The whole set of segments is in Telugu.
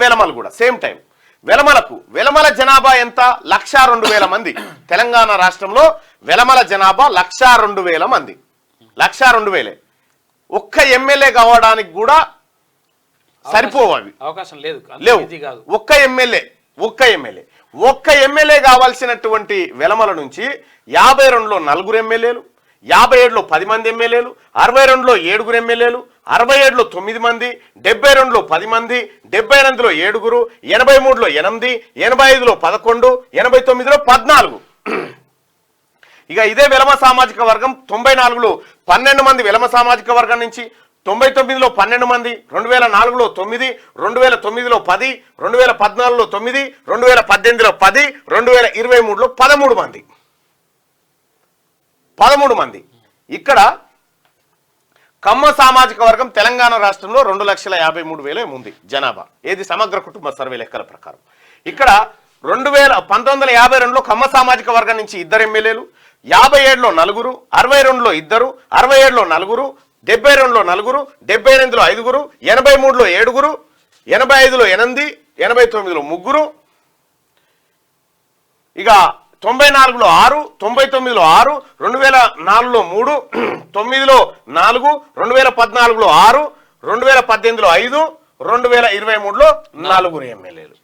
వెలమలు కూడా సేమ్ టైం. వెలమల జనాభా ఎంత? 1,02,000 మంది. తెలంగాణ రాష్ట్రంలో వెలమల జనాభా 1,02,000 మంది. 1,02,000. ఒక్క ఎమ్మెల్యే కావడానికి కూడా సరిపోవాలి, అవకాశం లేదు, లేవు. ఒక్క ఎమ్మెల్యే కావాల్సినటువంటి వెలమల నుంచి 52లో 4 ఎమ్మెల్యేలు, 57లో 10 మంది ఎమ్మెల్యేలు, 62లో 7 ఎమ్మెల్యేలు, 67లో 9 మంది, 72లో 10 మంది, 78లో 7, 83లో 8, 85లో 11, 89లో 14. ఇక ఇదే వెలమ సామాజిక వర్గం 94లో 12 మంది వెలమ సామాజిక వర్గం నుంచి, 99లో 12 మంది, 2004లో 9, 2009లో 10, 2014లో 9, 2018లో 10, 2023లో 13 మంది. ఇక్కడ కమ్మ సామాజిక వర్గం తెలంగాణ రాష్ట్రంలో 2,53,000 ఉంది జనాభా. ఏది సమగ్ర కుటుంబ సర్వే లెక్కల ప్రకారం. ఇక్కడ 1952లో కమ్మ సామాజిక వర్గం నుంచి 2 ఎమ్మెల్యేలు, 57లో 4, 62లో 2, 67లో 4, 72లో 4, 78లో 5, 83లో 7, 85లో 8, 89లో 3, ఇక 94లో 6, 99లో 6, 2004లో 3, 9లో 4, 2014లో 6, 2018లో 5, 2023లో 4 ఎమ్మెల్యేలు.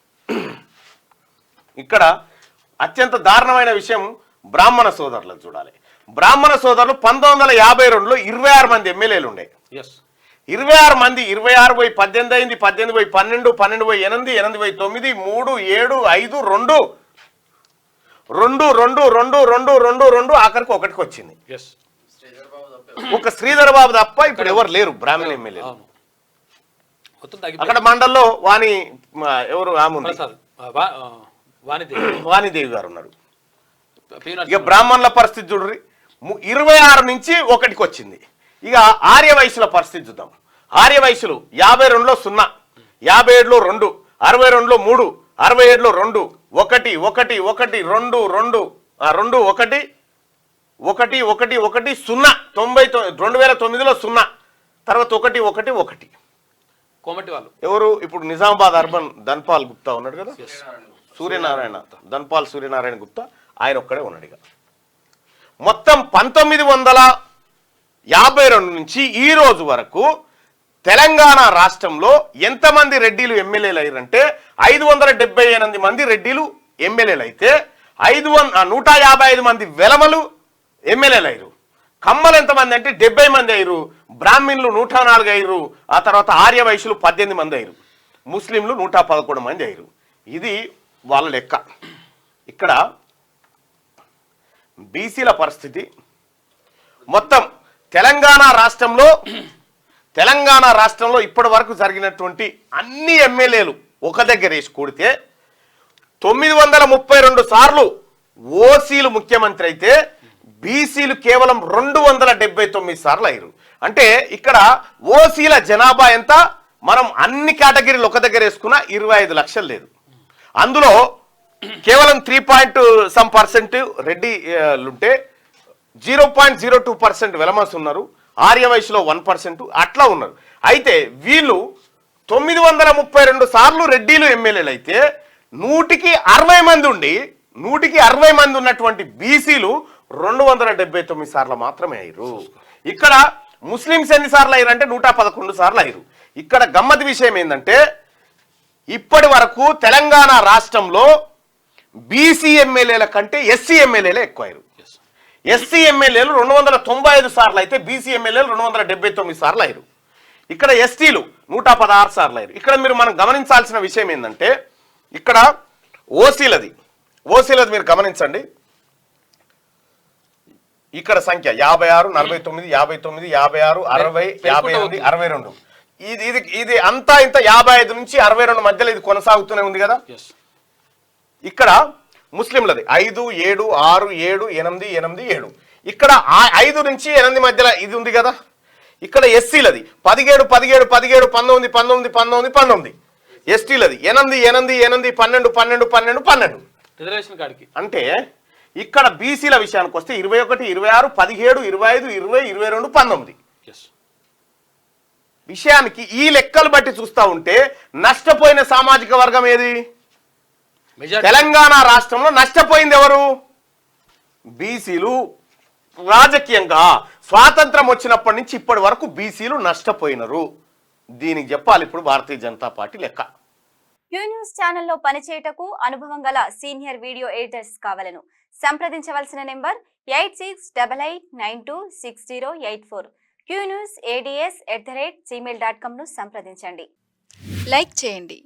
ఇక్కడ అత్యంత దారుణమైన విషయం బ్రాహ్మణ సోదరులను చూడాలి. బ్రాహ్మణ సోదరులు 1952లో 26 మంది ఎమ్మెల్యేలు ఉండే. 26 మంది, 26 పోయి 18 అయింది, 18 పోయి 12, 12 పోయి 8, 8 పోయి 9, 3, 7, 5, 2 ఆఖరికి ఒకటికి వచ్చింది. ఒక శ్రీధర్ బాబు తప్ప ఇప్పుడు ఎవరు లేరు బ్రాహ్మణ ఎమ్మెల్యేలు. అక్కడ మండల్లో వాణి ఎవరు వాణిదేవి గారు ఉన్నారు. ఇక బ్రాహ్మణుల పరిస్థితి చూడ్రి, 26 నుంచి ఒకటికి వచ్చింది. ఇక ఆర్య వైశ్యుల పరిస్థితి చూద్దాం. ఆర్య వైశ్యులు 52లో 0, 57లో 2, 62లో 3, 67లో 2, 1, 1, 1, 2, 2, 2, 1, 1, 1, 1, 0, 2009లో 0, తర్వాత 1, 1, 1. కోమటి వాళ్ళు ఎవరు? ఇప్పుడు నిజామాబాద్ అర్బన్ ధన్పాల్ గుప్తా ఉన్నాడు కదా, సూర్యనారాయణ ధన్పాల్ సూర్యనారాయణ గుప్తా, ఆయన ఒక్కడే ఉన్నాడు. ఇక మొత్తం 1952 నుంచి ఈ రోజు వరకు తెలంగాణ రాష్ట్రంలో ఎంతమంది రెడ్డిలు ఎమ్మెల్యేలు అయ్యారంటే 578 మంది రెడ్డిలు ఎమ్మెల్యేలు అయితే 155 మంది వెలమలు ఎమ్మెల్యేలు అయ్యారు. కమ్మలు ఎంతమంది అంటే 70 మంది అయ్యారు, బ్రాహ్మణులు 104 అయ్యారు, ఆ తర్వాత ఆర్య వైశ్యులు 18 మంది అయ్యారు, ముస్లింలు 111 మంది అయ్యారు. ఇది వాళ్ళ లెక్క. ఇక్కడ బీసీల పరిస్థితి మొత్తం తెలంగాణ రాష్ట్రంలో ఇప్పటి వరకు జరిగినటువంటి అన్ని ఎమ్మెల్యేలు ఒక దగ్గర వేసి కూడితే 932 సార్లు ఓసీలు ముఖ్యమంత్రి అయితే బీసీలు కేవలం 279 సార్లు అయ్యారు. అంటే ఇక్కడ ఓసీల జనాభా ఎంత? మనం అన్ని కేటగిరీలు ఒక దగ్గర వేసుకున్న 25 లక్షలు లేదు. అందులో కేవలం 3% రెడ్డిలుంటే 0.02% వెలమస్ ఉన్నారు, ఆర్య వయసులో 1% అట్లా ఉన్నారు. అయితే వీళ్ళు 932 సార్లు రెడ్డిలు ఎమ్మెల్యేలు అయితే 100కి 60 మంది ఉండి 160 మంది ఉన్నటువంటి బీసీలు 279 సార్లు మాత్రమే అయ్యారు. ఇక్కడ ముస్లింస్ ఎన్ని సార్లు అయ్యారు అంటే 111 సార్లు అయ్యారు. ఇక్కడ గమ్మత్ విషయం ఏంటంటే ఇప్పటి వరకు తెలంగాణ రాష్ట్రంలో బీసీ ఎమ్మెల్యేల కంటే ఎస్సీ ఎమ్మెల్యేలే ఎక్కువ అయ్యారు. ఎస్సీ ఎమ్మెల్యేలు 295 సార్లు అయితే బీసీ ఎమ్మెల్యేలు 279 సార్లు అయ్యారు. ఇక్కడ ఎస్టీలు 116 సార్లు అయ్యారు. ఇక్కడ మనం గమనించాల్సిన విషయం ఏంటంటే ఇక్కడ ఓసీలది మీరు గమనించండి. ఇక్కడ సంఖ్య 56, 49, 59, 56, 60, 58, 62. ఇది అంతా ఇంత 55 నుంచి 62 మధ్యలో ఇది కొనసాగుతూనే ఉంది కదా. ఇక్కడ ముస్లింలది 5, 7, 6, 7, 8, 8, 7. ఇక్కడ 5 నుంచి 8 మధ్యలో ఇది ఉంది కదా. ఇక్కడ ఎస్సీలది 17, 17, 17, 19, 19, 19, 19. ఎస్టీలది 8, 8, 8, 12, 12, 12, 12. రిజర్వేషన్ కార్డుకి. అంటే ఇక్కడ బీసీల విషయానికి వస్తే 21, 26, 17, 25, 20, 22, 19. విషయానికి ఈ లెక్కలు బట్టి చూస్తా ఉంటే నష్టపోయిన సామాజిక వర్గం ఏది? మెజారిటీ తెలంగాణ రాష్ట్రంలో నష్టపోయింది ఎవరు? బీసీలు. రాజకీయంగా స్వాతంత్రం వచ్చినప్పటి నుంచి ఇప్పటి వరకు బీసీలు నష్టపోయినరు. దీనికి చెప్పాలి ఇప్పుడు భారతీయ జనతా పార్టీ లెక్క. క్యూ న్యూస్ ఛానల్లో పనిచేయటకు అనుభవం గల సీనియర్ వీడియో ఎడిటర్స్ కావాలను సంప్రదించవలసిన నెంబర్ 8688926084. qnewsads@gmail.com ను సంప్రదించండి. లైక్ చేయండి.